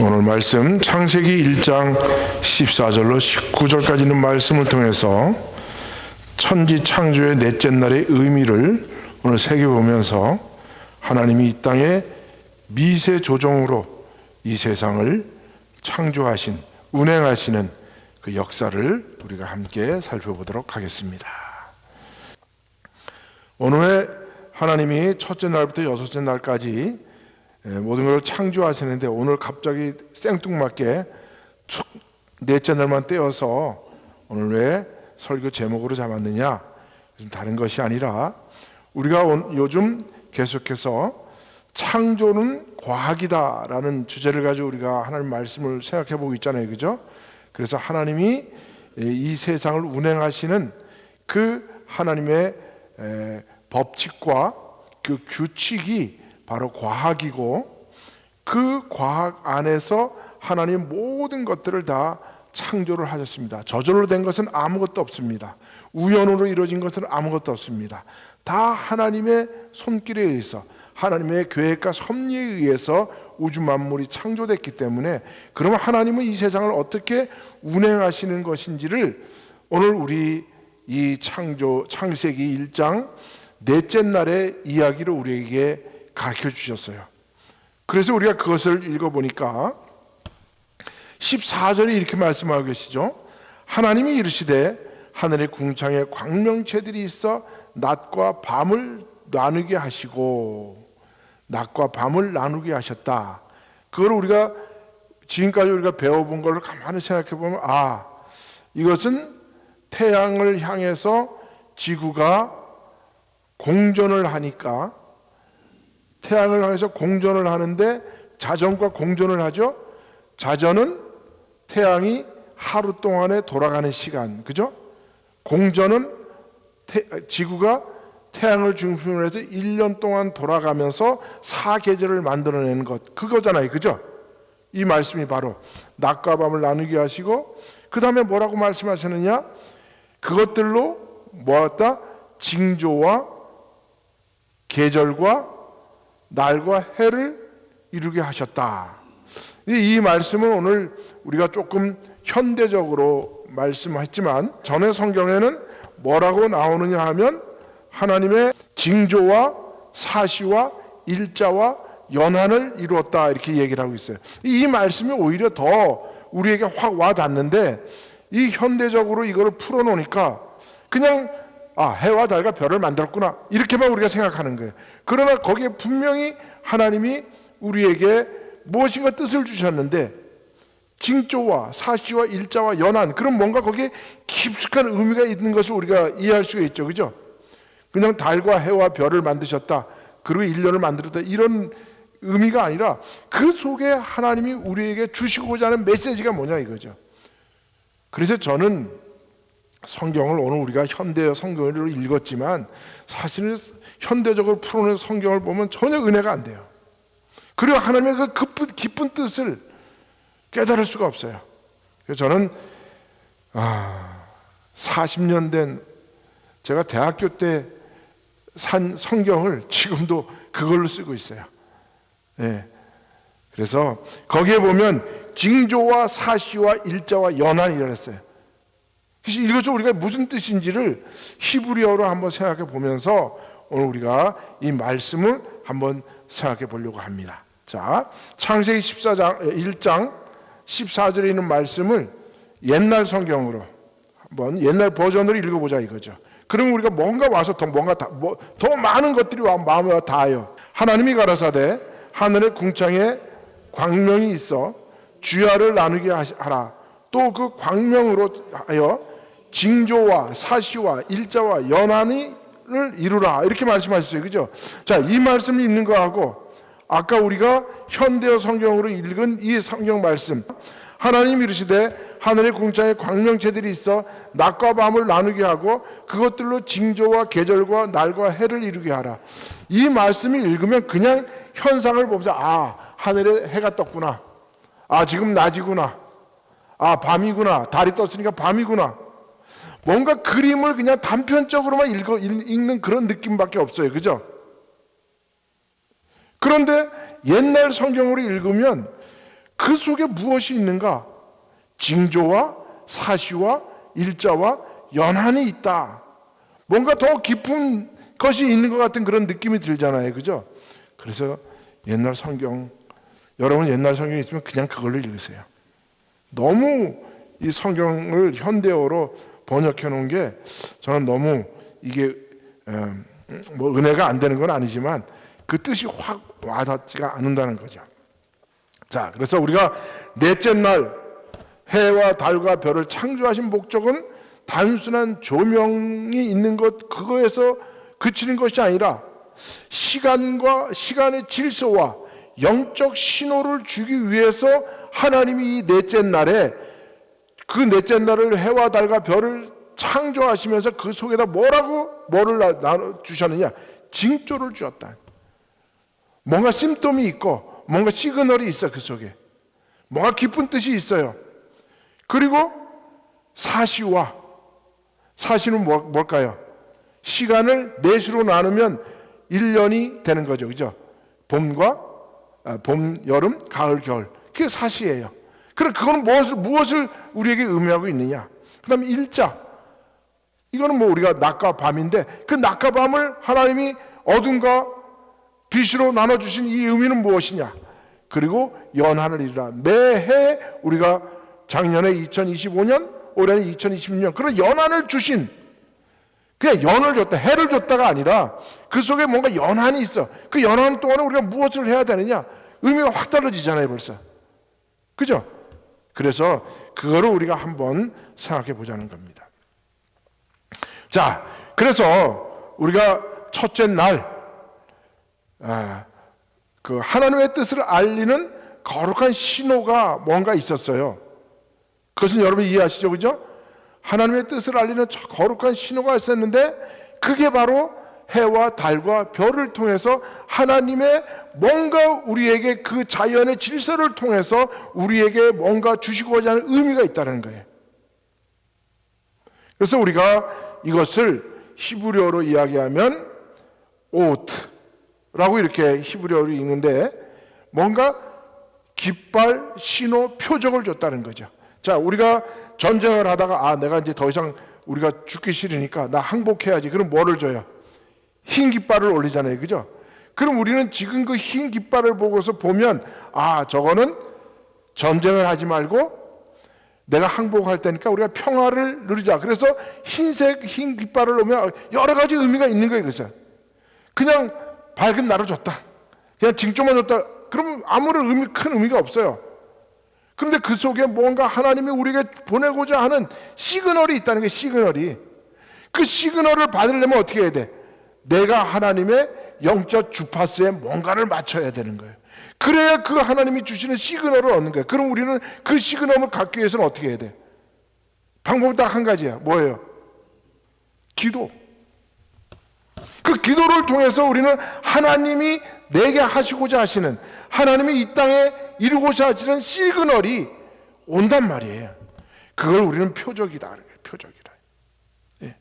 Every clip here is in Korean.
오늘 말씀 창세기 1장 14절로 19절까지 있는 말씀을 통해서 천지 창조의 넷째 날의 의미를 오늘 새겨보면서 하나님이 이 땅에 미세 조정으로 이 세상을 창조하신, 운행하시는 그 역사를 우리가 함께 살펴보도록 하겠습니다. 오늘 하나님이 첫째 날부터 여섯째 날까지 모든 걸 창조하시는데 오늘 갑자기 생뚱맞게 넷째 날만 떼어서 오늘 왜 설교 제목으로 잡았느냐? 다른 것이 아니라 우리가 요즘 계속해서 창조는 과학이다라는 주제를 가지고 우리가 하나님 말씀을 생각해 보고 있잖아요, 그죠? 그래서 하나님이 이 세상을 운행하시는 그 하나님의 법칙과 그 규칙이 바로 과학이고, 그 과학 안에서 하나님 모든 것들을 다 창조를 하셨습니다. 저절로 된 것은 아무것도 없습니다. 우연으로 이루어진 것은 아무것도 없습니다. 다 하나님의 손길에 의해서, 하나님의 계획과 섭리에 의해서 우주 만물이 창조됐기 때문에, 그러면 하나님은 이 세상을 어떻게 운행하시는 것인지를 오늘 우리 이 창세기 1장 넷째 날의 이야기로 우리에게 가르쳐 주셨어요. 그래서 우리가 그것을 읽어보니까 14절에 이렇게 말씀하고 계시죠. 하나님이 이르시되 하늘의 궁창에 광명체들이 있어 낮과 밤을 나누게 하시고, 낮과 밤을 나누게 하셨다. 그걸 우리가 지금까지 우리가 배워본 걸 가만히 생각해 보면, 이것은 태양을 향해서 지구가 공전을 하니까, 태양을 향해서 공전을 하는데 자전과 공전을 하죠. 자전은 태양이 하루 동안에 돌아가는 시간, 그죠? 공전은 지구가 태양을 중심으로 해서 1년 동안 돌아가면서 사계절을 만들어내는 것, 그거잖아요, 그죠? 이 말씀이 바로 낮과 밤을 나누게 하시고, 그 다음에 뭐라고 말씀하시느냐? 그것들로 모았다 징조와 계절과 날과 해를 이루게 하셨다. 이 말씀은 오늘 우리가 조금 현대적으로 말씀했지만, 전에 성경에는 뭐라고 나오느냐 하면 하나님의 징조와 사시와 일자와 연한을 이루었다, 이렇게 얘기를 하고 있어요. 이 말씀이 오히려 더 우리에게 확 와닿는데, 이 현대적으로 이걸 풀어놓으니까 그냥 해와 달과 별을 만들었구나, 이렇게만 우리가 생각하는 거예요. 그러나 거기에 분명히 하나님이 우리에게 무엇인가 뜻을 주셨는데, 징조와 사시와 일자와 연한, 그럼 뭔가 거기에 깊숙한 의미가 있는 것을 우리가 이해할 수가 있죠, 그죠? 그냥 달과 해와 별을 만드셨다, 그리고 1년을 만들었다, 이런 의미가 아니라 그 속에 하나님이 우리에게 주시고자 하는 메시지가 뭐냐 이거죠. 그래서 저는 성경을 오늘 우리가 현대 성경으로 읽었지만, 사실은 현대적으로 풀어낸 성경을 보면 전혀 은혜가 안 돼요. 그리고 하나님의 그 깊은 뜻을 깨달을 수가 없어요. 그래서 저는 40년 된 제가 대학교 때 산 성경을 지금도 그걸로 쓰고 있어요. 그래서 거기에 보면 징조와 사시와 일자와 연한이라고 했어요. 그래서 이것을 우리가 무슨 뜻인지를 히브리어로 한번 생각해 보면서 오늘 우리가 이 말씀을 한번 생각해 보려고 합니다. 자, 창세기 1장 14절에 있는 말씀을 옛날 성경으로 한번, 옛날 버전으로 읽어보자 이거죠. 그럼 우리가 뭔가 와서 더 많은 것들이 마음에 와 닿아요. 하나님이 가라사대 하늘의 궁창에 광명이 있어 주야를 나누게 하라. 또 그 광명으로 하여 징조와 사시와 일자와 연한을 이루라, 이렇게 말씀하셨어요, 그죠? 자, 이 말씀을 읽는 거하고 아까 우리가 현대어 성경으로 읽은 이 성경 말씀, 하나님 이르시되 하늘의 궁창에 광명체들이 있어 낮과 밤을 나누게 하고 그것들로 징조와 계절과 날과 해를 이루게 하라. 이 말씀을 읽으면 그냥 현상을 보면서 하늘에 해가 떴구나, 지금 낮이구나, 밤이구나, 달이 떴으니까 밤이구나, 뭔가 그림을 그냥 단편적으로만 읽는 그런 느낌밖에 없어요, 그죠? 그런데 옛날 성경으로 읽으면 그 속에 무엇이 있는가? 징조와 사시와 일자와 연한이 있다. 뭔가 더 깊은 것이 있는 것 같은 그런 느낌이 들잖아요, 그죠? 그래서 옛날 성경, 여러분 옛날 성경이 있으면 그냥 그걸로 읽으세요. 너무 이 성경을 현대어로 번역해 놓은 게 저는 너무 이게 뭐 은혜가 안 되는 건 아니지만 그 뜻이 확 와닿지가 않는다는 거죠. 자, 그래서 우리가 넷째 날 해와 달과 별을 창조하신 목적은 단순한 조명이 있는 것, 그거에서 그치는 것이 아니라 시간의 질서와 영적 신호를 주기 위해서 하나님이 이 넷째 날에 그 넷째 날을 해와 달과 별을 창조하시면서 그 속에다 뭐를 나눠 주셨느냐? 징조를 주었다. 뭔가 심tom이 있고 뭔가 시그널이 있어. 그 속에 뭔가 깊은 뜻이 있어요. 그리고 사시는 뭘까요? 시간을 넷으로 나누면 1년이 되는 거죠, 그죠? 봄, 여름, 가을, 겨울. 그게 사시예요. 그럼 그거는 무엇을 우리에게 의미하고 있느냐? 그 다음에 일자. 이거는 뭐 우리가 낮과 밤인데 그 낮과 밤을 하나님이 어둠과 빛으로 나눠주신 이 의미는 무엇이냐? 그리고 연한을 이루라. 매해 우리가 작년에 2025년, 올해는 2026년 그런 연한을 주신, 그냥 연을 줬다, 해를 줬다가 아니라 그 속에 뭔가 연한이 있어. 그 연한 동안에 우리가 무엇을 해야 되느냐? 의미가 확 달라지잖아요, 벌써. 그죠? 그래서 그거를 우리가 한번 생각해 보자는 겁니다. 자, 그래서 우리가 첫째 날 그 하나님의 뜻을 알리는 거룩한 신호가 뭔가 있었어요. 그것은 여러분 이해하시죠, 그죠? 하나님의 뜻을 알리는 거룩한 신호가 있었는데 그게 바로 해와 달과 별을 통해서 하나님의 뭔가 우리에게 그 자연의 질서를 통해서 우리에게 뭔가 주시고자 하는 의미가 있다는 거예요. 그래서 우리가 이것을 히브리어로 이야기하면 오트라고 이렇게 히브리어로 읽는데 뭔가 깃발, 신호, 표적을 줬다는 거죠. 자, 우리가 전쟁을 하다가 내가 이제 더 이상 우리가 죽기 싫으니까 나 항복해야지. 그럼 뭐를 줘요? 흰 깃발을 올리잖아요, 그죠? 그럼 우리는 지금 그 흰 깃발을 보고서 보면 저거는 전쟁을 하지 말고 내가 항복할 때니까 우리가 평화를 누리자. 그래서 흰 깃발을 놓으면 여러 가지 의미가 있는 거예요. 그래서 그냥 밝은 날을 줬다, 그냥 징조만 줬다, 그러면 아무런 큰 의미가 없어요. 그런데 그 속에 뭔가 하나님이 우리에게 보내고자 하는 시그널이 있다는 게, 시그널이. 그 시그널을 받으려면 어떻게 해야 돼? 내가 하나님의 영적 주파수에 뭔가를 맞춰야 되는 거예요. 그래야 그 하나님이 주시는 시그널을 얻는 거예요. 그럼 우리는 그 시그널을 갖기 위해서는 어떻게 해야 돼? 방법이 딱 한 가지야. 뭐예요? 기도. 그 기도를 통해서 우리는 하나님이 내게 하시고자 하시는, 하나님이 이 땅에 이루고자 하시는 시그널이 온단 말이에요. 그걸 우리는 표적이다. 표적이다. 예.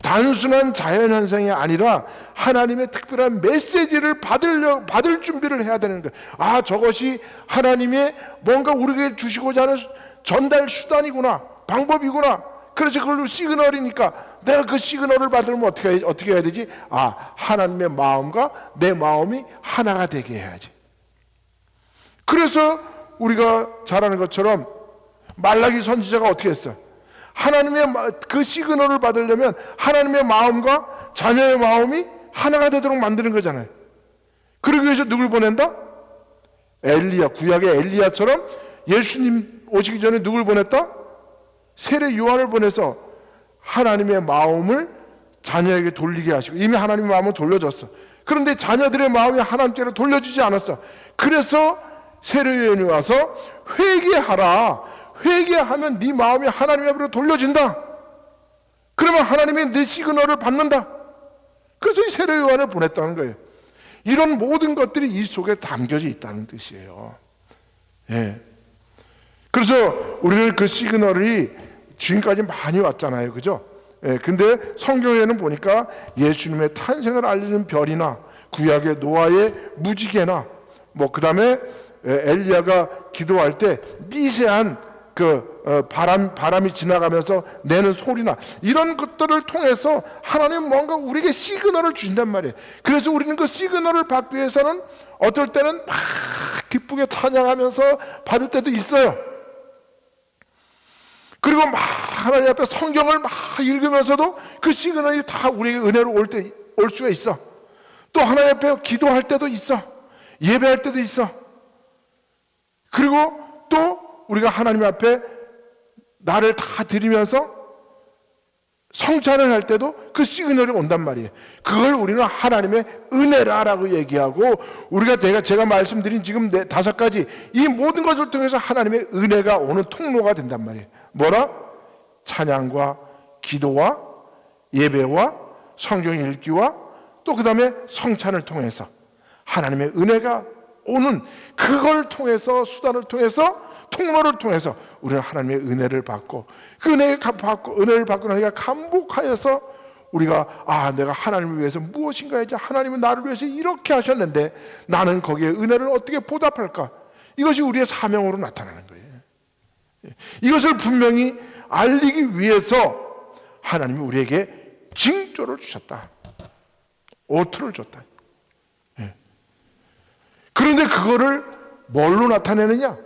단순한 자연현상이 아니라 하나님의 특별한 메시지를 받을 준비를 해야 되는 거예요. 저것이 하나님의 뭔가 우리에게 주시고자 하는 전달 수단이구나, 방법이구나. 그래서 그걸로 시그널이니까 내가 그 시그널을 받으면 어떻게 해야 되지? 하나님의 마음과 내 마음이 하나가 되게 해야지. 그래서 우리가 잘 아는 것처럼 말라기 선지자가 어떻게 했어? 하나님의 그 시그널을 받으려면 하나님의 마음과 자녀의 마음이 하나가 되도록 만드는 거잖아요. 그러기 위해서 누굴 보낸다? 엘리야, 구약의 엘리야처럼 예수님 오시기 전에 누굴 보냈다? 세례 요한을 보내서 하나님의 마음을 자녀에게 돌리게 하시고, 이미 하나님의 마음은 돌려줬어. 그런데 자녀들의 마음이 하나님께로 돌려주지 않았어. 그래서 세례 요한이 와서 회개하라. 회개하면 네 마음이 하나님 앞으로 돌려진다. 그러면 하나님이 네 시그널을 받는다. 그래서 이 세례 요한을 보냈다는 거예요. 이런 모든 것들이 이 속에 담겨져 있다는 뜻이에요. 예. 그래서 우리는 그 시그널이 지금까지 많이 왔잖아요, 그죠? 예. 근데 성경에는 보니까 예수님의 탄생을 알리는 별이나 구약의 노아의 무지개나 그 다음에 엘리야가 기도할 때 미세한 바람이 지나가면서 내는 소리나 이런 것들을 통해서 하나님은 뭔가 우리에게 시그널을 주신단 말이에요. 그래서 우리는 그 시그널을 받기 위해서는 어떨 때는 막 기쁘게 찬양하면서 받을 때도 있어요. 그리고 막 하나님 앞에 성경을 막 읽으면서도 그 시그널이 다 우리에게 은혜로 올 수가 있어. 또 하나님 앞에 기도할 때도 있어. 예배할 때도 있어. 그리고 또 우리가 하나님 앞에 나를 다 드리면서 성찬을 할 때도 그 시그널이 온단 말이에요. 그걸 우리는 하나님의 은혜라라고 얘기하고, 우리가 제가 말씀드린 지금 5가지 이 모든 것을 통해서 하나님의 은혜가 오는 통로가 된단 말이에요. 뭐라? 찬양과 기도와 예배와 성경 읽기와 또 그 다음에 성찬을 통해서 하나님의 은혜가 오는, 그걸 통해서, 수단을 통해서, 통로를 통해서 우리는 하나님의 은혜를 받고, 그 은혜를 받고 나니까 감복하여서 우리가 내가 하나님을 위해서 무엇인가 해야지, 하나님은 나를 위해서 이렇게 하셨는데 나는 거기에 은혜를 어떻게 보답할까? 이것이 우리의 사명으로 나타나는 거예요. 이것을 분명히 알리기 위해서 하나님이 우리에게 징조를 주셨다. 오토를 줬다. 그런데 그거를 뭘로 나타내느냐?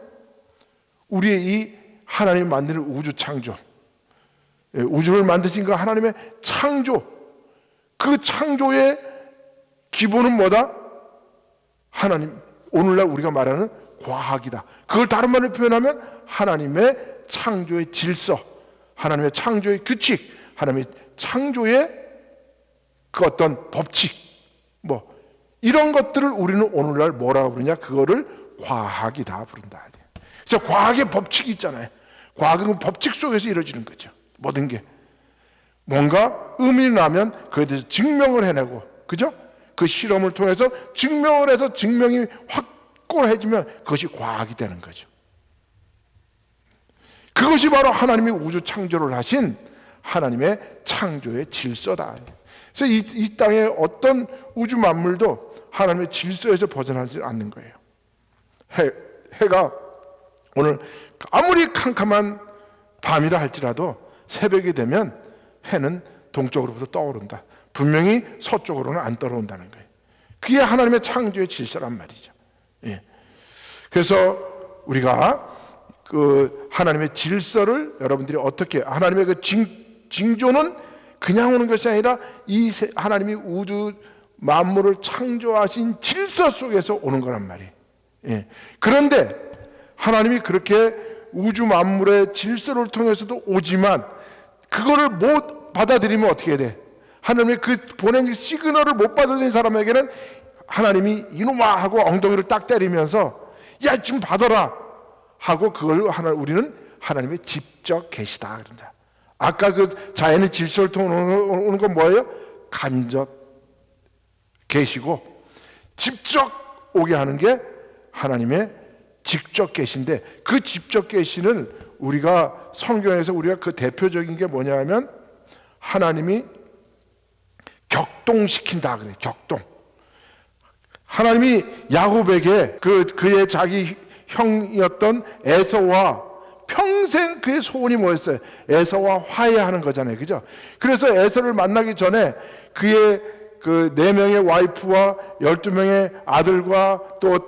우리의 이 하나님 만드는 우주 창조, 우주를 만드신 그 하나님의 창조, 그 창조의 기본은 뭐다? 하나님, 오늘날 우리가 말하는 과학이다. 그걸 다른 말로 표현하면 하나님의 창조의 질서, 하나님의 창조의 규칙, 하나님의 창조의 그 어떤 법칙, 이런 것들을 우리는 오늘날 뭐라고 부르냐? 그거를 과학이다 부른다. 그래서 과학의 법칙이 있잖아요. 과학은 법칙 속에서 이루어지는 거죠. 모든 게 뭔가 의문이 나면 그에 대해서 증명을 해내고, 그죠? 그 실험을 통해서 증명을 해서 증명이 확고해지면 그것이 과학이 되는 거죠. 그것이 바로 하나님이 우주 창조를 하신 하나님의 창조의 질서다. 그래서 이 땅의 어떤 우주 만물도 하나님의 질서에서 벗어나지 않는 거예요. 해가 오늘 아무리 캄캄한 밤이라 할지라도 새벽이 되면 해는 동쪽으로부터 떠오른다. 분명히 서쪽으로는 안 떠오른다는 거예요. 그게 하나님의 창조의 질서란 말이죠. 그래서 우리가 그 하나님의 질서를 여러분들이 어떻게, 하나님의 그 징조는 그냥 오는 것이 아니라 이 하나님이 우주 만물을 창조하신 질서 속에서 오는 거란 말이에요. 그런데 하나님이 그렇게 우주 만물의 질서를 통해서도 오지만 그거를 못 받아들이면 어떻게 돼? 하나님의 그 보낸 시그널을 못 받아들인 사람에게는 하나님이 이놈아 하고 엉덩이를 딱 때리면서 야 좀 받아라 하고, 그걸 우리는 하나님의 직접 계시다 그런다. 아까 그 자연의 질서를 통해 오는 건 뭐예요? 간접 계시고 직접 오게 하는 게 하나님의 직접 계신데, 그 직접 계시는 우리가 성경에서 우리가 그 대표적인 게 뭐냐면 하나님이 격동시킨다 그래요. 격동. 하나님이 야곱에게 그의 자기 형이었던 에서와 평생 그의 소원이 뭐였어요? 에서와 화해하는 거잖아요. 그죠? 그래서 에서를 만나기 전에 그의 그 4명의 와이프와 12명의 아들과 또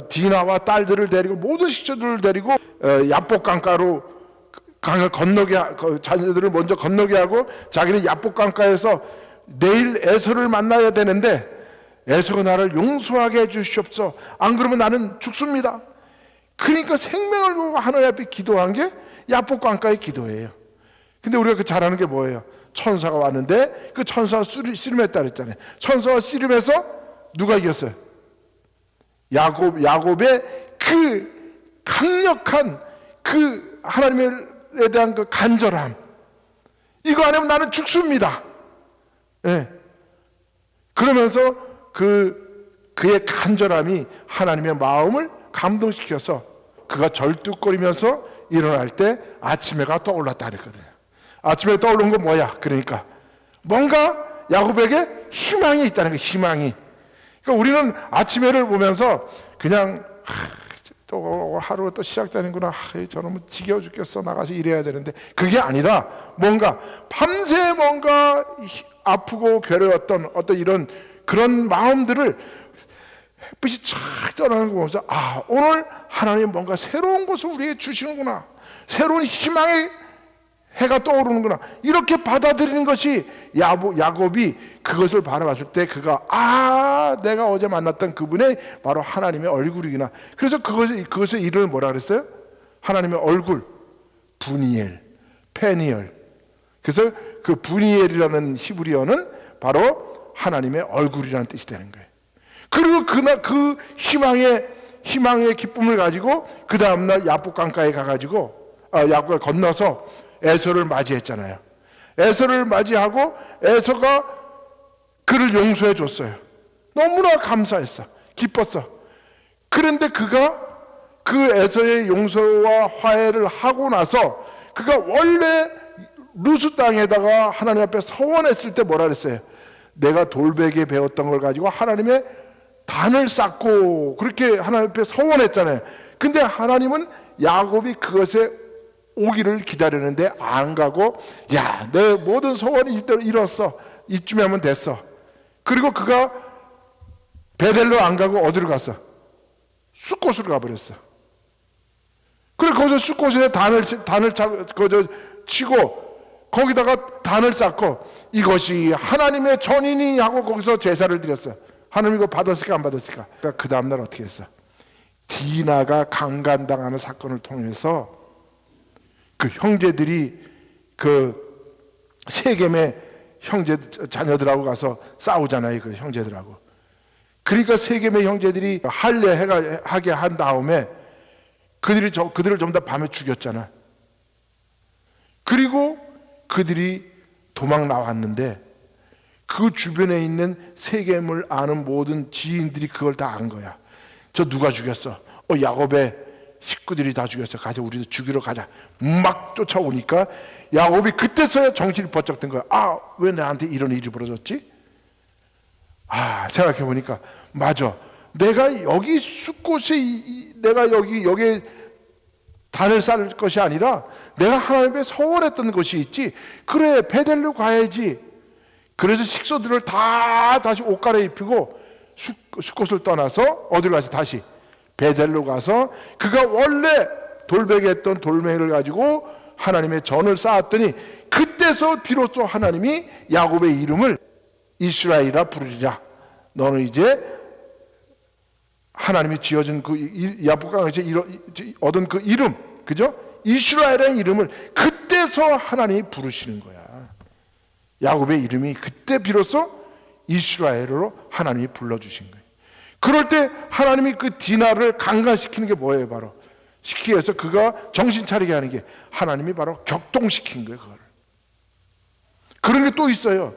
디나와 딸들을 데리고 모든 식구들을 데리고 야복강가로 강을 건너게, 자녀들을 먼저 건너게 하고 자기는 야복강가에서 내일 에서를 만나야 되는데 에서가 나를 용서하게 해주시옵소서, 안 그러면 나는 죽습니다. 그러니까 생명을 걸고 하나님 앞에 기도한 게 야복강가의 기도예요. 근데 우리가 잘 아는 게 뭐예요? 천사가 왔는데 그 천사가 씨름했다 그랬잖아요. 천사가 씨름해서 누가 이겼어요? 야곱의 그 강력한 그 하나님에 대한 그 간절함, 이거 아니면 나는 죽습니다. 그러면서 그의 간절함이 하나님의 마음을 감동시켜서 그가 절뚝거리면서 일어날 때 아침해가 떠올랐다 그랬거든요. 아침에 떠오른 건 뭐야? 그러니까 뭔가 야곱에게 희망이 있다는 거예요. 희망이. 그러니까 우리는 아침해를 보면서 그냥 또 하루가 또 시작되는구나. 저놈은 지겨워 죽겠어. 나가서 일해야 되는데. 그게 아니라 뭔가 밤새 뭔가 아프고 괴로웠던 어떤 이런 그런 마음들을 햇빛이 쫙 떠나는 거 보면서 오늘 하나님 뭔가 새로운 것을 우리에게 주시는구나. 새로운 희망의 해가 떠오르는구나. 이렇게 받아들이는 것이 야곱이 그것을 바라봤을 때 그가 내가 어제 만났던 그분의 바로 하나님의 얼굴이구나. 그래서 그것의 이름을 뭐라 그랬어요? 하나님의 얼굴, 브니엘, 페니엘. 그래서 그 브니엘이라는 히브리어는 바로 하나님의 얼굴이라는 뜻이 되는 거예요. 그리고 그 희망의 기쁨을 가지고 그 다음날 야복 강가에 가가지고 야복을 건너서 에서를 맞이했잖아요. 에서를 맞이하고 에서가 그를 용서해 줬어요. 너무나 감사했어. 기뻤어. 그런데 그가 그 에서의 용서와 화해를 하고 나서 그가 원래 루스 땅에다가 하나님 앞에 서원했을 때 뭐라 그랬어요? 내가 돌베개에 배웠던 걸 가지고 하나님의 단을 쌓고 그렇게 하나님 앞에 서원했잖아요. 근데 하나님은 야곱이 그것에 오기를 기다리는데 안 가고 내 모든 소원이 이뤘어. 이쯤에 하면 됐어. 그리고 그가 베델로 안 가고 어디로 갔어? 숫곳으로 가버렸어. 그래 거기서 숫곳에 단을 치고 거기다가 단을 쌓고 이것이 하나님의 전이니 하고 거기서 제사를 드렸어. 하나님 이거 받았을까 안 받았을까? 그러니까 그 다음날 어떻게 했어? 디나가 강간당하는 사건을 통해서 그 형제들이 그 세겜의 형제 자녀들하고 가서 싸우잖아요. 그 형제들하고. 그러니까 세겜의 형제들이 할례하게 한 다음에 그들을 전부 다 밤에 죽였잖아. 그리고 그들이 도망 나왔는데 그 주변에 있는 세겜을 아는 모든 지인들이 그걸 다 안 거야. 저 누가 죽였어? 야곱의 식구들이 다 죽였어. 가자, 우리도 죽이러 가자. 막 쫓아오니까 야곱이 그때서야 정신이 번쩍 든 거야. 왜 나한테 이런 일이 벌어졌지? 생각해 보니까 맞아. 내가 여기 숫곳에 내가 여기에 단을 쌓을 것이 아니라 내가 하나님께 서원했던 것이 있지. 그래, 베델로 가야지. 그래서 식소들을 다 다시 옷 갈아입히고 숫곳을 떠나서 어디로 가서 다시 베델로 가서 그가 원래 돌베개 했던 돌멩이를 가지고 하나님의 전을 쌓았더니 그때서 비로소 하나님이 야곱의 이름을 이스라엘이라 부르리라. 너는 이제 하나님이 지어준 그 야복강에서 얻은 그 이름, 그죠? 이스라엘의 이름을 그때서 하나님이 부르시는 거야. 야곱의 이름이 그때 비로소 이스라엘로 하나님이 불러주신 거예요. 그럴 때 하나님이 그 디나를 강간시키는 게 뭐예요? 바로 시키기 위해서 그가 정신 차리게 하는 게 하나님이 바로 격동시킨 거예요. 그거를. 그런 게 또 있어요.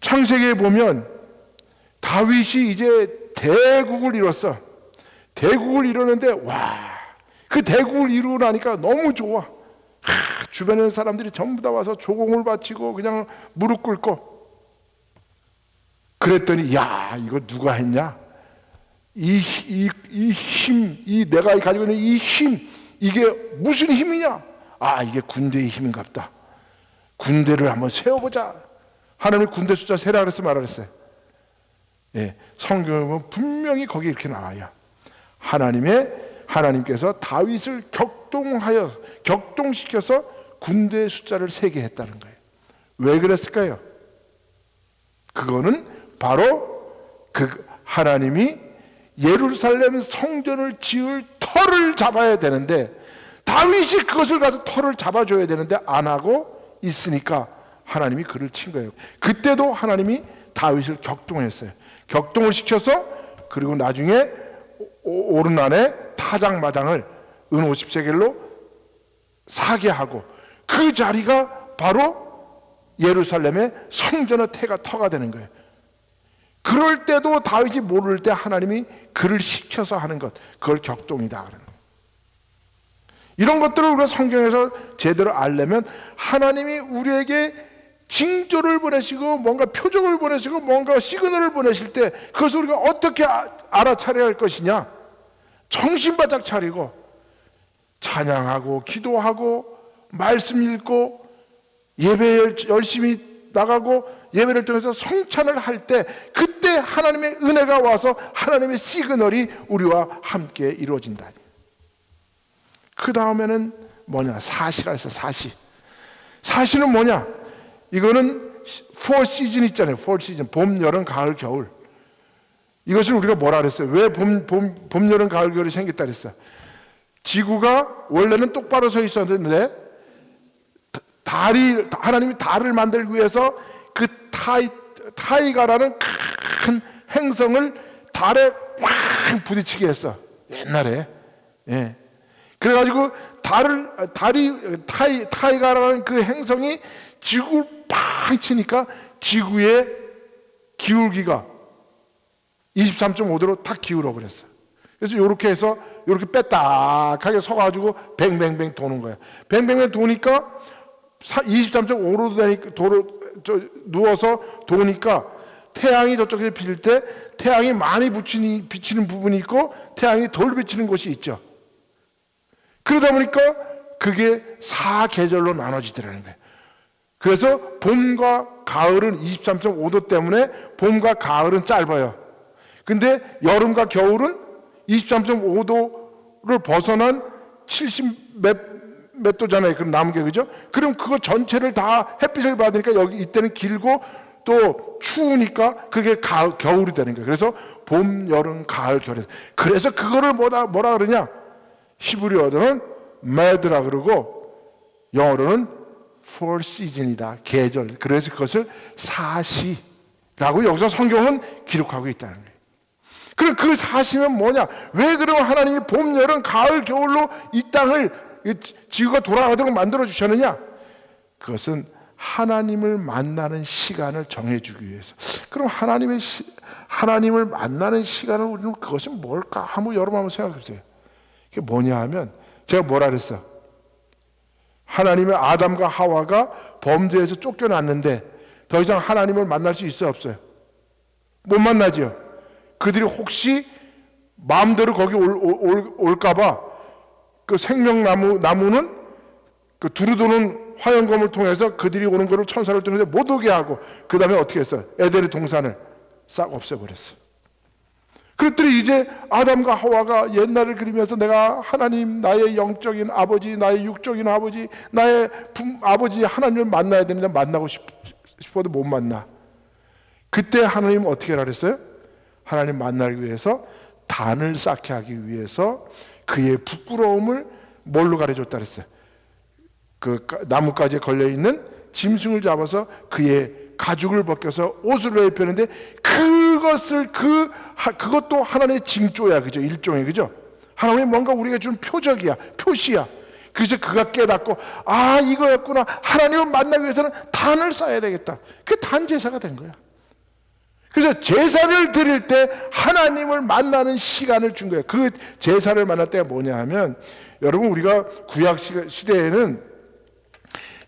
창세기에 보면 다윗이 이제 대국을 이뤘어. 대국을 이루는데 그 대국을 이루고 나니까 너무 좋아. 주변에 있는 사람들이 전부 다 와서 조공을 바치고 그냥 무릎 꿇고 그랬더니 이거 누가 했냐? 이 힘, 내가 가지고 있는 이 힘, 이게 무슨 힘이냐? 이게 군대의 힘인갑다. 군대를 한번 세워보자. 하나님이 군대 숫자 세라 그랬어요, 말아 그랬어요? 성경은 분명히 거기 이렇게 나와요. 하나님께서 다윗을 격동시켜서 군대의 숫자를 세게 했다는 거예요. 왜 그랬을까요? 그거는 바로 그 하나님이 예루살렘 성전을 지을 터를 잡아야 되는데 다윗이 그것을 가서 터를 잡아줘야 되는데 안 하고 있으니까 하나님이 그를 친 거예요. 그때도 하나님이 다윗을 격동했어요. 격동을 시켜서 그리고 나중에 오르난에 타작마당을 은 50세겔로 사게 하고 그 자리가 바로 예루살렘의 성전의 터가 되는 거예요. 그럴 때도 다윗이 모를 때 하나님이 그를 시켜서 하는 것, 그걸 격동이다 그러는 거예요. 이런 것들을 우리가 성경에서 제대로 알려면 하나님이 우리에게 징조를 보내시고 뭔가 표적을 보내시고 뭔가 시그널을 보내실 때 그것을 우리가 어떻게 알아차려야 할 것이냐, 정신 바짝 차리고 찬양하고 기도하고 말씀 읽고 예배 열심히 나가고 예배를 통해서 성찬을 할 때 그때 하나님의 은혜가 와서 하나님의 시그널이 우리와 함께 이루어진다. 그 다음에는 뭐냐? 사시라 했어. 사시는 뭐냐? 이거는 4시즌 있잖아요. 4시즌. 봄, 여름, 가을, 겨울. 이것을 우리가 뭐라 그랬어요? 왜 봄, 여름, 가을, 겨울이 생겼다 그랬어? 지구가 원래는 똑바로 서 있었는데 하나님이 달을 만들기 위해서 그 타이가라는 큰 행성을 달에 확 부딪히게 했어. 옛날에. 예. 그래가지고 타이가라는 그 행성이 지구를 팡 치니까 지구의 기울기가 23.5도로 탁 기울어 버렸어. 그래서 이렇게 해서 이렇게 빼딱하게 서가지고 뱅뱅뱅 도는 거야. 뱅뱅뱅 도니까 23.5도 되니까 누워서 도니까 태양이 저쪽에서 비칠 때 태양이 많이 비치는 부분이 있고 태양이 덜 비치는 곳이 있죠. 그러다 보니까 그게 4계절로 나눠지더라는 거예요. 그래서 봄과 가을은 23.5도 때문에 봄과 가을은 짧아요. 근데 여름과 겨울은 23.5도를 벗어난 70 몇 도잖아요. 그럼 남은 게, 그죠? 그럼 그거 전체를 다 햇빛을 받으니까 여기 이때는 길고 또 추우니까 그게 겨울이 되는 거예요. 그래서 봄, 여름, 가을, 겨울. 그래서 그거를 뭐라 그러냐? 히브리어로는 매드라 그러고 영어로는 four season이다. 계절. 그래서 그것을 사시라고 여기서 성경은 기록하고 있다는 거예요. 그럼 그 사시는 뭐냐? 왜 그러면 하나님이 봄, 여름, 가을, 겨울로 이 땅을 지구가 돌아가도록 만들어 주셨느냐? 그것은 하나님을 만나는 시간을 정해주기 위해서. 그럼 하나님을 만나는 시간을 우리는 그것은 뭘까? 여러분 한번 생각해 보세요. 그게 뭐냐 하면 제가 뭐라 그랬어? 하나님의 아담과 하와가 범죄에서 쫓겨났는데 더 이상 하나님을 만날 수 있어요, 없어요? 못 만나죠. 그들이 혹시 마음대로 거기 올까봐 그 생명나무는 그 두루도는 화염검을 통해서 그들이 오는 거를 천사를 통해서 못 오게 하고 그 다음에 어떻게 했어요? 에덴의 동산을 싹 없애버렸어요. 그것들이 이제 아담과 하와가 옛날을 그리면서 내가 하나님, 나의 영적인 아버지, 나의 육적인 아버지, 나의 아버지 하나님을 만나야 되는데 만나고 싶어도 못 만나. 그때 하나님은 어떻게 하라 그랬어요? 하나님 만나기 위해서 단을 쌓게 하기 위해서 그의 부끄러움을 뭘로 가려줬다 그랬어요? 그 나뭇가지에 걸려있는 짐승을 잡아서 그의 가죽을 벗겨서 옷으로 입혔는데 그것도 하나님의 징조야, 그죠? 일종의, 그죠? 하나님이 뭔가 우리가 준 표시야. 그래서 그가 깨닫고 이거였구나. 하나님을 만나기 위해서는 단을 쌓아야 되겠다. 그게 단제사가 된 거야. 그래서 제사를 드릴 때 하나님을 만나는 시간을 준 거예요. 그 제사를 만날 때가 뭐냐 하면, 여러분 우리가 구약 시대에는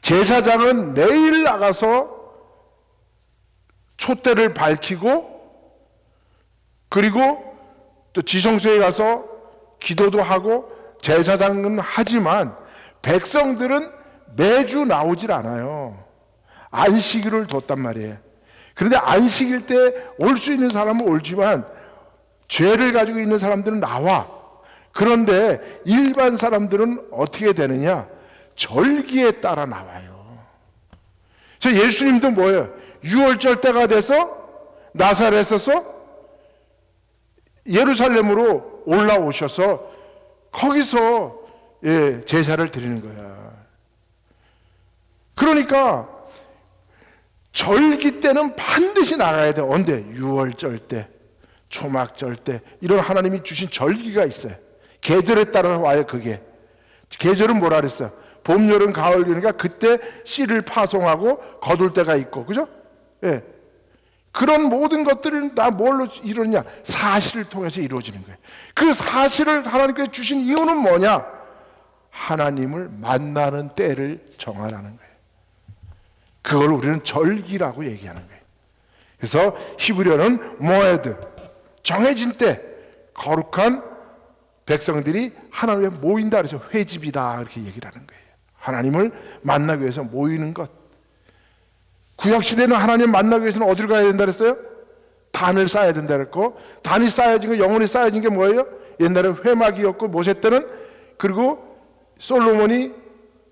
제사장은 매일 나가서 촛대를 밝히고 그리고 또 지성소에 가서 기도도 하고 제사장은 하지만 백성들은 매주 나오질 않아요. 안식일을 뒀단 말이에요. 그런데 안식일 때 올 수 있는 사람은 올지만 죄를 가지고 있는 사람들은 나와. 그런데 일반 사람들은 어떻게 되느냐? 절기에 따라 나와요. 그래서 예수님도 뭐예요? 6월절 때가 돼서 나사렛에서 예루살렘으로 올라오셔서 거기서 제사를 드리는 거야. 그러니까 절기 때는 반드시 나가야 돼. 언제? 6월절 때, 초막절 때, 이런 하나님이 주신 절기가 있어요. 계절에 따라 와요. 그게 계절은 뭐라 그랬어? 봄, 여름, 가을. 그러니까 그때 씨를 파송하고 거둘 때가 있고, 그죠? 예. 그런 모든 것들은 다 뭘로 이루느냐? 사실을 통해서 이루어지는 거예요. 그 사실을 하나님께 주신 이유는 뭐냐? 하나님을 만나는 때를 정하라는 거예요. 그걸 우리는 절기라고 얘기하는 거예요. 그래서 히브리어는 모에드, 정해진 때, 거룩한 백성들이 하나님 앞에 모인다 그래서 회집이다 이렇게 얘기를 하는 거예요. 하나님을 만나기 위해서 모이는 것. 구약시대는 하나님 만나기 위해서는 어디로 가야 된다 그랬어요? 단을 쌓아야 된다 그랬고, 단이 쌓여진 거, 영혼이 쌓여진 게 뭐예요? 옛날에 회막이었고 모세 때는, 그리고 솔로몬이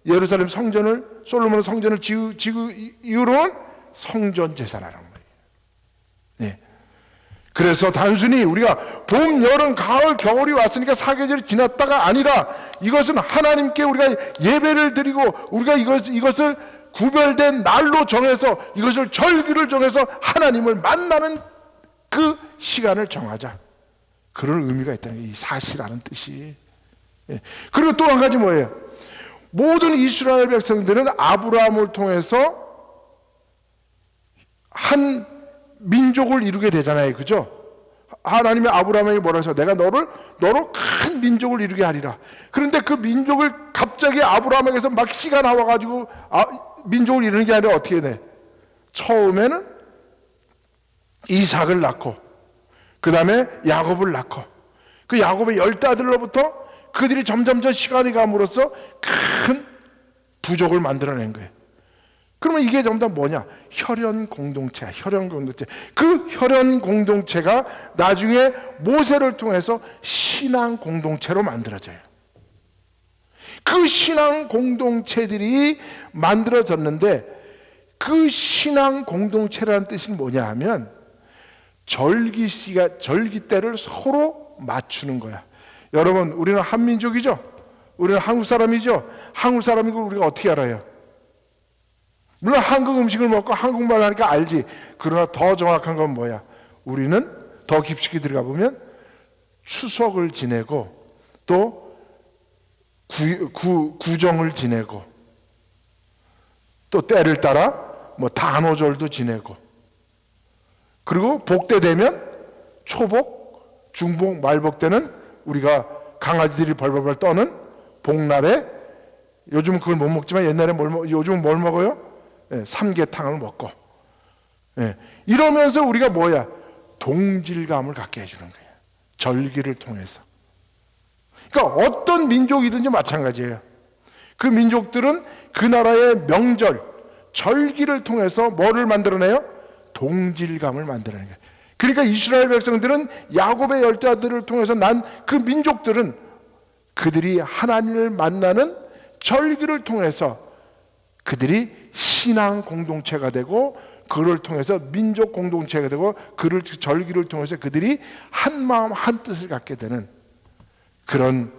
예루살렘 성전을, 솔로몬 성전을 지구 이후로는 성전 제사라는 거예요. 네. 그래서 단순히 우리가 봄, 여름, 가을, 겨울이 왔으니까 사계절이 지났다가 아니라, 이것은 하나님께 우리가 예배를 드리고 우리가 이것을 구별된 날로 정해서, 이것을 절기를 정해서 하나님을 만나는 그 시간을 정하자, 그런 의미가 있다는 게 이 사시라는 뜻이. 예. 그리고 또 한 가지 뭐예요? 모든 이스라엘 백성들은 아브라함을 통해서 한 민족을 이루게 되잖아요, 그죠? 하나님이 아브라함에게 뭐라 해서 내가 너로 큰 민족을 이루게 하리라. 그런데 그 민족을 갑자기 아브라함에게서 막 씨가 나와가지고 민족을 이루는 게 아니라 어떻게 돼? 처음에는 이삭을 낳고, 그 다음에 야곱을 낳고, 그 야곱의 10대 아들로부터 그들이 점점점 시간이 감으로써 큰 부족을 만들어낸 거예요. 그러면 이게 전부 다 뭐냐? 혈연 공동체. 그 혈연 공동체가 나중에 모세를 통해서 신앙 공동체로 만들어져요. 그 신앙 공동체들이 만들어졌는데, 그 신앙 공동체라는 뜻은 뭐냐 하면, 절기 때를 서로 맞추는 거야. 여러분, 우리는 한민족이죠? 우리는 한국 사람이죠? 한국 사람인 걸 우리가 어떻게 알아요? 물론 한국 음식을 먹고 한국말 하니까 알지. 그러나 더 정확한 건 뭐야? 우리는 더 깊숙이 들어가 보면 추석을 지내고, 또 구정을 지내고, 또 때를 따라 뭐 단오절도 지내고, 그리고 복대 되면 초복, 중복, 말복 때는 우리가 강아지들이 벌벌벌 떠는 복날에, 요즘은 그걸 못 먹지만 옛날에 요즘은 뭘 먹어요? 예, 삼계탕을 먹고. 예, 이러면서 우리가 뭐야? 동질감을 갖게 해주는 거예요. 절기를 통해서. 그러니까 어떤 민족이든지 마찬가지예요. 그 민족들은 그 나라의 명절, 절기를 통해서 뭐를 만들어내요? 동질감을 만들어내는 거예요. 그러니까 이스라엘 백성들은 야곱의 10대 아들을 통해서 난 그 민족들은 그들이 하나님을 만나는 절기를 통해서 그들이 신앙 공동체가 되고, 그를 통해서 민족 공동체가 되고, 그를 절기를 통해서 그들이 한 마음 한 뜻을 갖게 되는 그런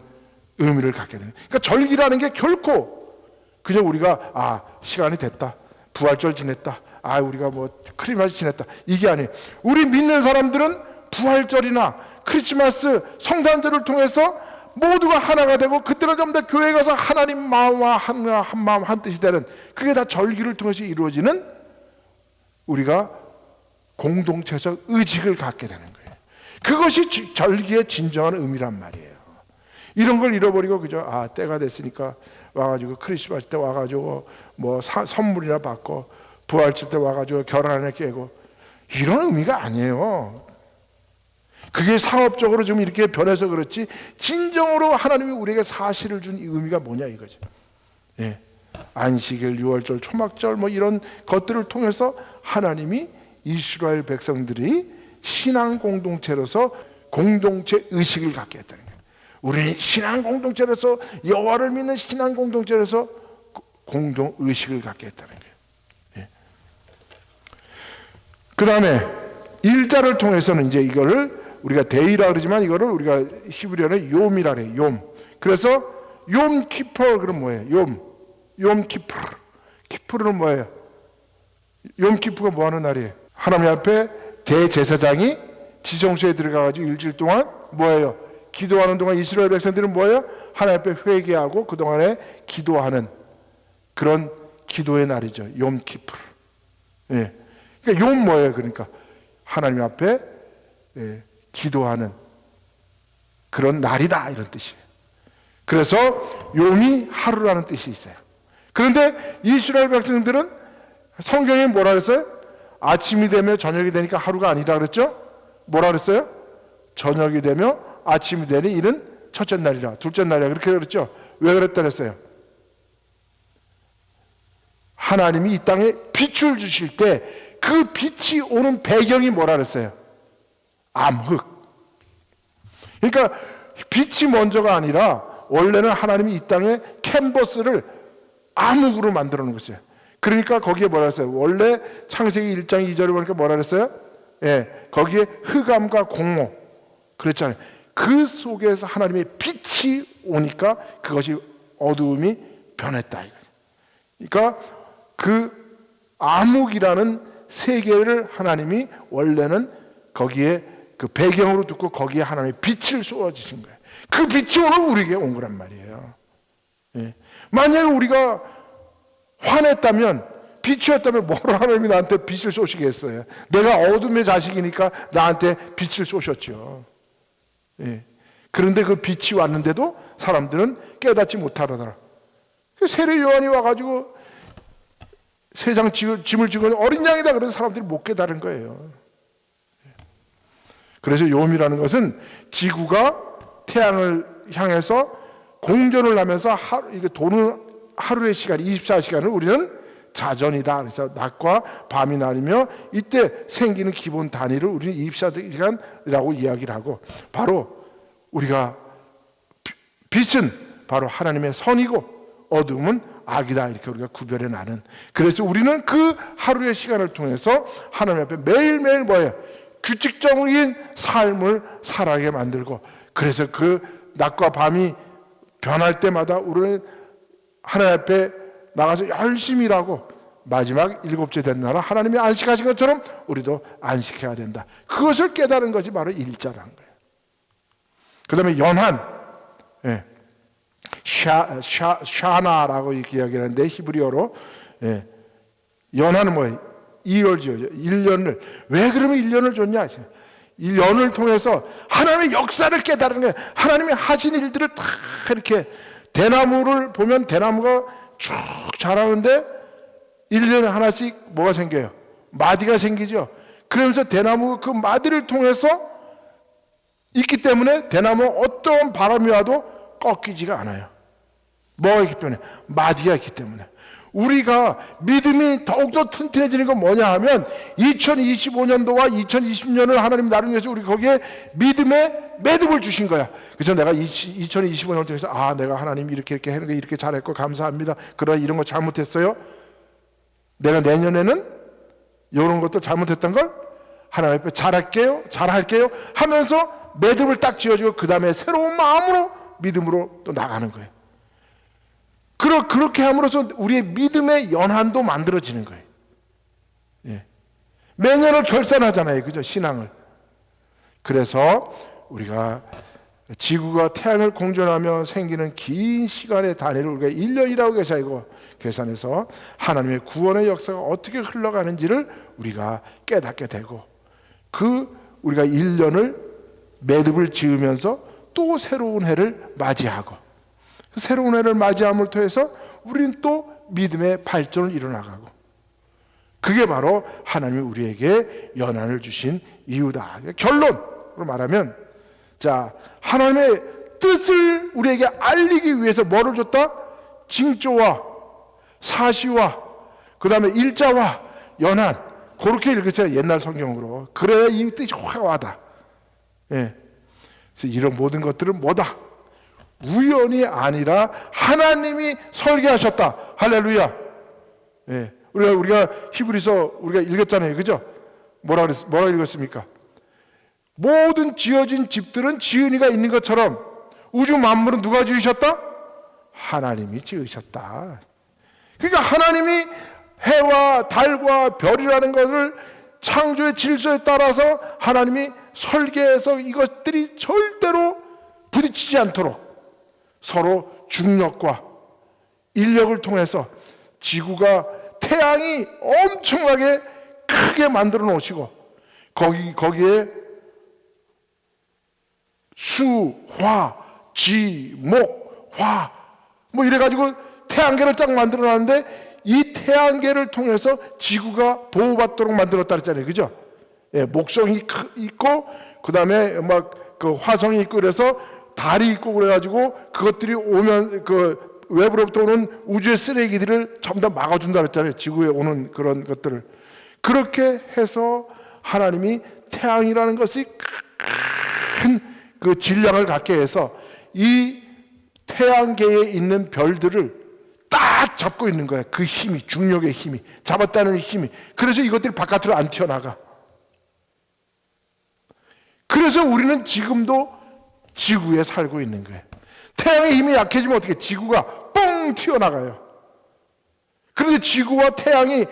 의미를 갖게 되는. 그러니까 절기라는 게 결코 그냥 우리가 시간이 됐다, 부활절 지냈다, 우리가 뭐 크리스마스 지냈다, 이게 아니에요. 우리 믿는 사람들은 부활절이나 크리스마스, 성탄절을 통해서 모두가 하나가 되고, 그때는 전부 다 교회에 가서 하나님 마음과 한 마음 한 뜻이 되는, 그게 다 절기를 통해서 이루어지는, 우리가 공동체에서 의식을 갖게 되는 거예요. 그것이 절기의 진정한 의미란 말이에요. 이런 걸 잃어버리고 그저 때가 됐으니까 와가지고 크리스마스 때 와가지고 뭐 선물이나 받고, 부활절 때 와가지고 결혼을 깨고, 이런 의미가 아니에요. 그게 상업적으로 좀 이렇게 변해서 그렇지, 진정으로 하나님이 우리에게 사실을 준 이 의미가 뭐냐 이거죠. 예. 안식일, 유월절, 초막절 뭐 이런 것들을 통해서 하나님이 이스라엘 백성들이 신앙 공동체로서 공동체 의식을 갖게 했다는 거예요. 우리는 신앙 공동체로서, 여호와를 믿는 신앙 공동체로서 공동 의식을 갖게 했다는 거예요. 예. 그 다음에 일자를 통해서는 이제 이거를 우리가 데이라 그러지만, 이거를 우리가 히브리어는 욤이라 그래요. 욤. 그래서 욤 키퍼, 그럼 뭐예요? 욤 키프. 키프는 뭐예요? 욤 키프가 뭐 하는 날이에요? 하나님 앞에 대제사장이 지성소에 들어가가지고 일주일 동안 뭐예요? 기도하는 동안 이스라엘 백성들은 뭐예요? 하나님 앞에 회개하고 그동안에 기도하는 그런 기도의 날이죠. 욤 키프. 예. 그러니까 욤 뭐예요? 그러니까 하나님 앞에 기도하는 그런 날이다, 이런 뜻이에요. 그래서 욤이 하루라는 뜻이 있어요. 그런데 이스라엘 백성들은 성경에 뭐라 그랬어요? 아침이 되며 저녁이 되니까 하루가 아니다 그랬죠? 뭐라 그랬어요? 저녁이 되며 아침이 되니 이는 첫째 날이라 둘째 날이라 그렇게 그랬죠. 왜 그랬다 그랬어요? 하나님이 이 땅에 빛을 주실 때 그 빛이 오는 배경이 뭐라 그랬어요? 암흑. 그러니까 빛이 먼저가 아니라 원래는 하나님이 이 땅에 캔버스를 암흑으로 만들어 놓은 것이에요. 그러니까 거기에 뭐라 했어요? 원래 창세기 1장 2절에 보니까 뭐라 그랬어요? 예, 거기에 흑암과 공모 그랬잖아요. 그 속에서 하나님의 빛이 오니까 그것이 어두움이 변했다. 그러니까 그 암흑이라는 세계를 하나님이 원래는 거기에 그 배경으로 두고 거기에 하나님의 빛을 쏘아주신 거예요. 그 빛이 오늘 우리에게 온 거란 말이에요. 예. 만약에 우리가 화냈다면, 빛이었다면 뭐로 하나님이 나한테 빛을 쏘시겠어요? 내가 어둠의 자식이니까 나한테 빛을 쏘셨죠. 예. 그런데 그 빛이 왔는데도 사람들은 깨닫지 못하더라. 세례 요한이 와가지고 세상 짐을 지고 어린 양이다 그래서 사람들이 못 깨달은 거예요. 그래서 요음이라는 것은 지구가 태양을 향해서 공전을 하면서 도는 하루의 시간 24시간을 우리는 자전이다. 그래서 낮과 밤이 나뉘며 이때 생기는 기본 단위를 우리는 24시간이라고 이야기를 하고, 바로 우리가 빛은 바로 하나님의 선이고 어둠은 악이다, 이렇게 우리가 구별해 나는. 그래서 우리는 그 하루의 시간을 통해서 하나님 앞에 매일매일 뭐예요? 규칙적인 삶을 살아가게 만들고, 그래서 그 낮과 밤이 변할 때마다 우리는 하나님 앞에 나가서 열심히 일하고 마지막 일곱째 된 날은 하나님이 안식하신 것처럼 우리도 안식해야 된다. 그것을 깨달은 것이 바로 일자라는 거예요. 그 다음에 연한, 예. 샤나라고 이렇게 이야기하는데 히브리어로, 예. 연한은 뭐예요? 2월 지어죠. 1년을. 왜 그러면 1년을 줬냐? 1년을 통해서 하나님의 역사를 깨달은 거예요. 하나님이 하신 일들을 다 이렇게, 대나무를 보면 대나무가 쭉 자라는데 1년에 하나씩 뭐가 생겨요? 마디가 생기죠. 그러면서 대나무 그 마디를 통해서 있기 때문에 대나무 어떤 바람이 와도 꺾이지가 않아요. 뭐가 있기 때문에? 마디가 있기 때문에. 우리가 믿음이 더욱더 튼튼해지는 건 뭐냐 하면 2025년도와 2020년을 하나님 나를 위해서 우리 거기에 믿음의 매듭을 주신 거야. 그래서 내가 2025년 통해서 내가 하나님 이렇게 하는 거 이렇게 잘했고 감사합니다. 그러나 이런 거 잘못했어요. 내가 내년에는 이런 것도 잘못했던 걸 하나님 앞에 잘할게요 하면서 매듭을 딱 지어주고 그 다음에 새로운 마음으로 믿음으로 또 나가는 거예요. 그렇게 함으로써 우리의 믿음의 연한도 만들어지는 거예요. 예. 매년을 결산하잖아요. 그죠? 신앙을. 그래서 우리가 지구가 태양을 공전하며 생기는 긴 시간의 단위를 우리가 1년이라고 계산해서 하나님의 구원의 역사가 어떻게 흘러가는지를 우리가 깨닫게 되고, 우리가 1년을 매듭을 지으면서 또 새로운 해를 맞이하고, 새로운 해를 맞이함을 통해서 우리는 또 믿음의 발전을 이뤄나가고, 그게 바로 하나님이 우리에게 연한을 주신 이유다. 결론으로 말하면, 자, 하나님의 뜻을 우리에게 알리기 위해서 뭐를 줬다? 징조와 사시와 그 다음에 일자와 연한, 그렇게 읽으세요. 옛날 성경으로. 그래야 이 뜻이 확 와다. 예. 그래서 이런 모든 것들은 뭐다? 우연이 아니라 하나님이 설계하셨다. 할렐루야. 예. 우리가 히브리서 우리가 읽었잖아요. 그죠? 뭐라 읽었습니까? 모든 지어진 집들은 지은이가 있는 것처럼 우주 만물은 누가 지으셨다? 하나님이 지으셨다. 그러니까 하나님이 해와 달과 별이라는 것을 창조의 질서에 따라서 하나님이 설계해서 이것들이 절대로 부딪히지 않도록 서로 중력과 인력을 통해서 지구가 태양이 엄청나게 크게 만들어 놓으시고 거기에 수, 화, 지, 목, 화 뭐 이래가지고 태양계를 쫙 만들어 놨는데 이 태양계를 통해서 지구가 보호받도록 만들었다 그랬잖아요. 그죠? 예, 목성이 있고 그 다음에 막 그 화성이 있고 그래서 달이 있고 그래가지고 그것들이 오면 그 외부로부터 오는 우주의 쓰레기들을 전부 다 막아준다 그랬잖아요. 지구에 오는 그런 것들을. 그렇게 해서 하나님이 태양이라는 것이 큰 그 질량을 갖게 해서 이 태양계에 있는 별들을 딱 잡고 있는 거야. 그 힘이, 중력의 힘이, 잡았다는 힘이. 그래서 이것들이 바깥으로 안 튀어나가. 그래서 우리는 지금도 지구에 살고 있는 거예요. 태양의 힘이 약해지면 어떻게? 지구가 뻥 튀어나가요. 그런데 지구와 태양이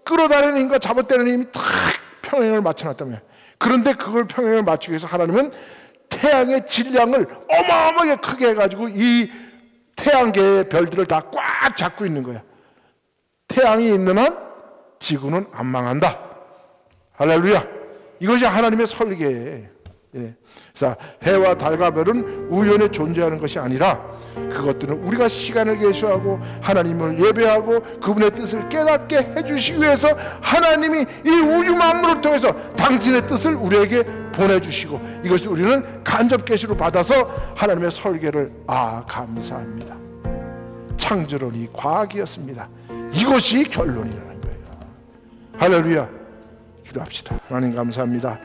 끌어다니는 힘과 잡아다니는 힘이 탁 평행을 맞춰놨다면, 그런데 그걸 평행을 맞추기 위해서 하나님은 태양의 질량을 어마어마하게 크게 해가지고 이 태양계의 별들을 다 꽉 잡고 있는 거야. 태양이 있는 한 지구는 안 망한다. 할렐루야. 이것이 하나님의 설계예요. 그래서 해와 달과 별은 우연히 존재하는 것이 아니라 그것들은 우리가 시간을 계수하고 하나님을 예배하고 그분의 뜻을 깨닫게 해주시기 위해서 하나님이 이 우주 만물을 통해서 당신의 뜻을 우리에게 보내주시고, 이것을 우리는 간접 계시로 받아서 하나님의 설계를 감사합니다. 창조론이 과학이었습니다. 이것이 결론이라는 거예요. 할렐루야. 기도합시다. 하나님 감사합니다.